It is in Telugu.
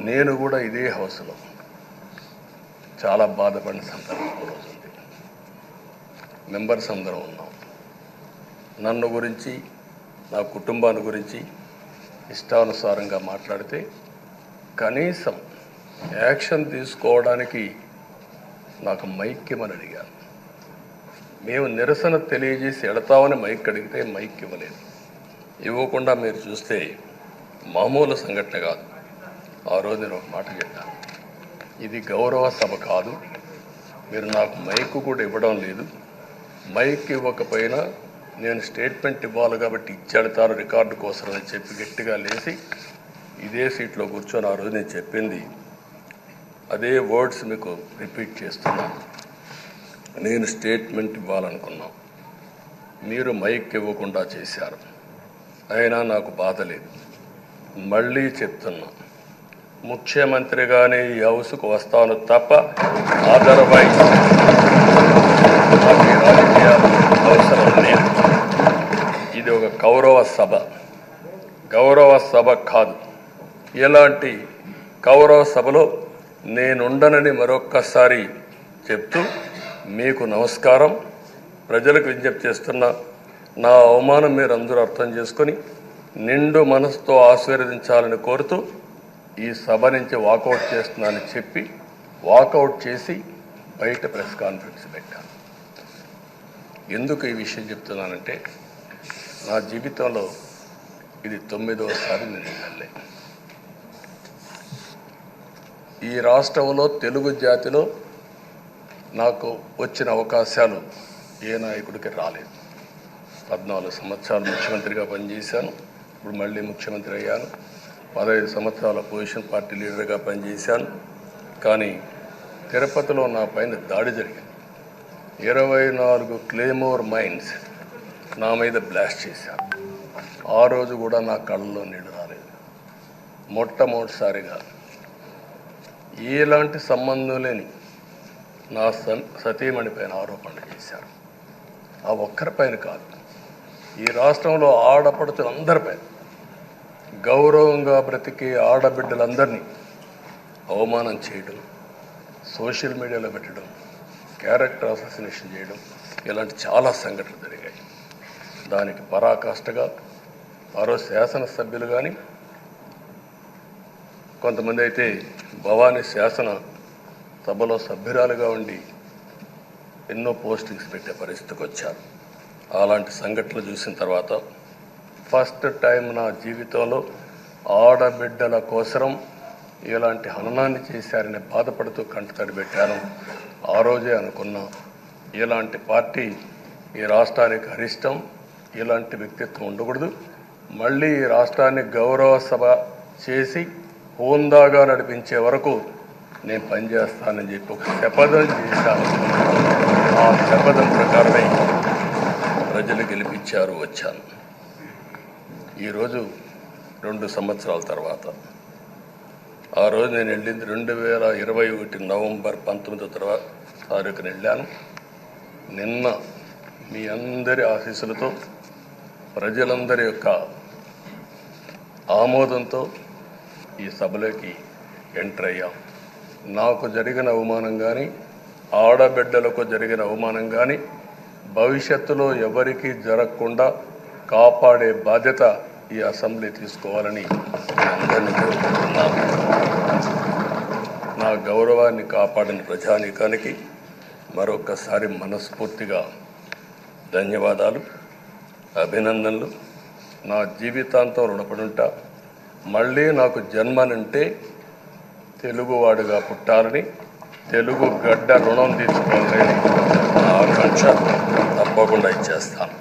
నేను కూడా ఇదే హౌస్లో చాలా బాధపడిన సందర్భం రోజు ఉంది. మెంబర్స్ అందరం ఉన్నాం. నన్ను గురించి నా కుటుంబాన్ని గురించి ఇష్టానుసారంగా మాట్లాడితే కనీసం యాక్షన్ తీసుకోవడానికి నాకు మైక్ ఇవ్వమని అడిగాను. మేము నిరసన తెలియజేసి ఎడతామని మైక్ అడిగితే మైక్ ఇవ్వలేదు. ఇవ్వకుండా మీరు చూస్తే మామూలు సంఘటన కాదు. ఆ రోజు నేను ఒక మాట చెప్పాను, ఇది గౌరవ సభ కాదు, మీరు నాకు మైక్ కూడా ఇవ్వడం లేదు, మైక్ ఇవ్వకపోయినా నేను స్టేట్మెంట్ ఇవ్వాలి కాబట్టి ఇచ్చేడతాను రికార్డు కోసం అని చెప్పి గట్టిగా లేచి ఇదే సీట్లో కూర్చొని ఆ రోజు నేను చెప్పింది అదే వర్డ్స్ మీకు రిపీట్ చేస్తున్నాను. నేను స్టేట్మెంట్ ఇవ్వాలనుకున్నాం, మీరు మైక్ ఇవ్వకుండా చేశారు. అయినా నాకు బాధ లేదు. మళ్ళీ చెప్తున్నా, ముఖ్యమంత్రిగానే ఈ హౌస్కు వస్తాను తప్ప అదర్వైజ్ రాజకీయాలు అవసరం లేదు. ఇది ఒక గౌరవ సభ కాదు. ఇలాంటి గౌరవ సభలో నేనుండనని మరొక్కసారి చెప్తూ మీకు నమస్కారం. ప్రజలకు విజ్ఞప్తి చేస్తున్నా, నా అవమానం మీరు అందరూ అర్థం చేసుకొని నిండు మనసుతో ఆశీర్వదించాలని కోరుతూ ఈ సభ నుంచి వాకౌట్ చేస్తున్నానని చెప్పి వాకౌట్ చేసి బయట ప్రెస్ కాన్ఫరెన్స్ పెట్టాను. ఎందుకు ఈ విషయం చెప్తున్నానంటే, నా జీవితంలో ఇది 9వసారి నేను ఎమ్మెల్యే. ఈ రాష్ట్రంలో తెలుగు జాతిలో నాకు వచ్చిన అవకాశాలు ఏ నాయకుడికి రాలేదు. 14 సంవత్సరాలు ముఖ్యమంత్రిగా పనిచేశాను. ఇప్పుడు మళ్ళీ ముఖ్యమంత్రి అయ్యాను. 15 సంవత్సరాల అపోజిషన్ పార్టీ లీడర్గా పనిచేశాను. కానీ తిరుపతిలో నా పైన దాడి జరిగింది. 24 క్లేమోర్ మైన్స్ నా మీద బ్లాస్ట్ చేశారు. ఆ రోజు కూడా నా కళ్ళలో నీళ్లు రాలేదు. మొట్టమొదటిసారిగా ఎలాంటి సంబంధం లేని నా సతీమణి పైన ఆరోపణలు చేశారు. ఆ ఒక్కరిపైన కాదు, ఈ రాష్ట్రంలో ఆడపడుతులందరిపైన, గౌరవంగా బ్రతికే ఆడబిడ్డలందరినీ అవమానం చేయడం, సోషల్ మీడియాలో పెట్టడం, క్యారెక్టర్ అసాసినేషన్ చేయడం, ఇలాంటి చాలా సంఘటనలు జరిగాయి. దానికి పరాకాష్ఠగా ఆ రోజు శాసనసభ్యులు కానీ, కొంతమంది అయితే భవానీ శాసన సభలో సభ్యురాలుగా ఉండి ఎన్నో పోస్టింగ్స్ పెట్టే పరిస్థితికి వచ్చారు. అలాంటి సంఘటనలు చూసిన తర్వాత ఫస్ట్ టైం నా జీవితంలో ఆడబిడ్డల కోసరం ఇలాంటి హననాన్ని చేశారని బాధపడుతూ కంటతడి పెట్టాను. ఆ రోజే అనుకున్నా, ఇలాంటి పార్టీ ఈ రాష్ట్రానికి అరిష్టం, ఇలాంటి వ్యక్తిత్వం ఉండకూడదు. మళ్ళీ ఈ రాష్ట్రాన్ని గౌరవ సభ చేసి హోందాగా నడిపించే వరకు నేను పనిచేస్తానని చెప్పి ఒక శపథం చేశాను. ఆ శపథం ప్రకారమే ప్రజలు గెలిపించారు, వచ్చాను. ఈరోజు 2 సంవత్సరాల తర్వాత, ఆ రోజు నేను వెళ్ళింది 2021 నవంబర్ 19వ తారీఖున వెళ్ళాను. నిన్న మీ అందరి ఆశీస్సులతో, ప్రజలందరి యొక్క ఆమోదంతో ఈ సభలోకి ఎంటర్ అయ్యాం. నాకు జరిగిన అవమానం కానీ, ఆడబిడ్డలకు జరిగిన అవమానం కానీ భవిష్యత్తులో ఎవరికీ జరగకుండా కాపాడే బాధ్యత ఈ అసెంబ్లీ తీసుకోవాలని అందరినీ కోరుకుంటున్నాను. నా గౌరవాన్ని కాపాడిన ప్రజానీకానికి మరొకసారి మనస్ఫూర్తిగా ధన్యవాదాలు, అభినందనలు. నా జీవితాంతం రుణపడి ఉంటా. మళ్ళీ నాకు జన్మనంటే తెలుగువాడుగా పుట్టాలని, తెలుగు గడ్డ రుణం తీసుకోవాలని నా ఆకాంక్ష. తప్పకుండా ఇచ్చేస్తాను.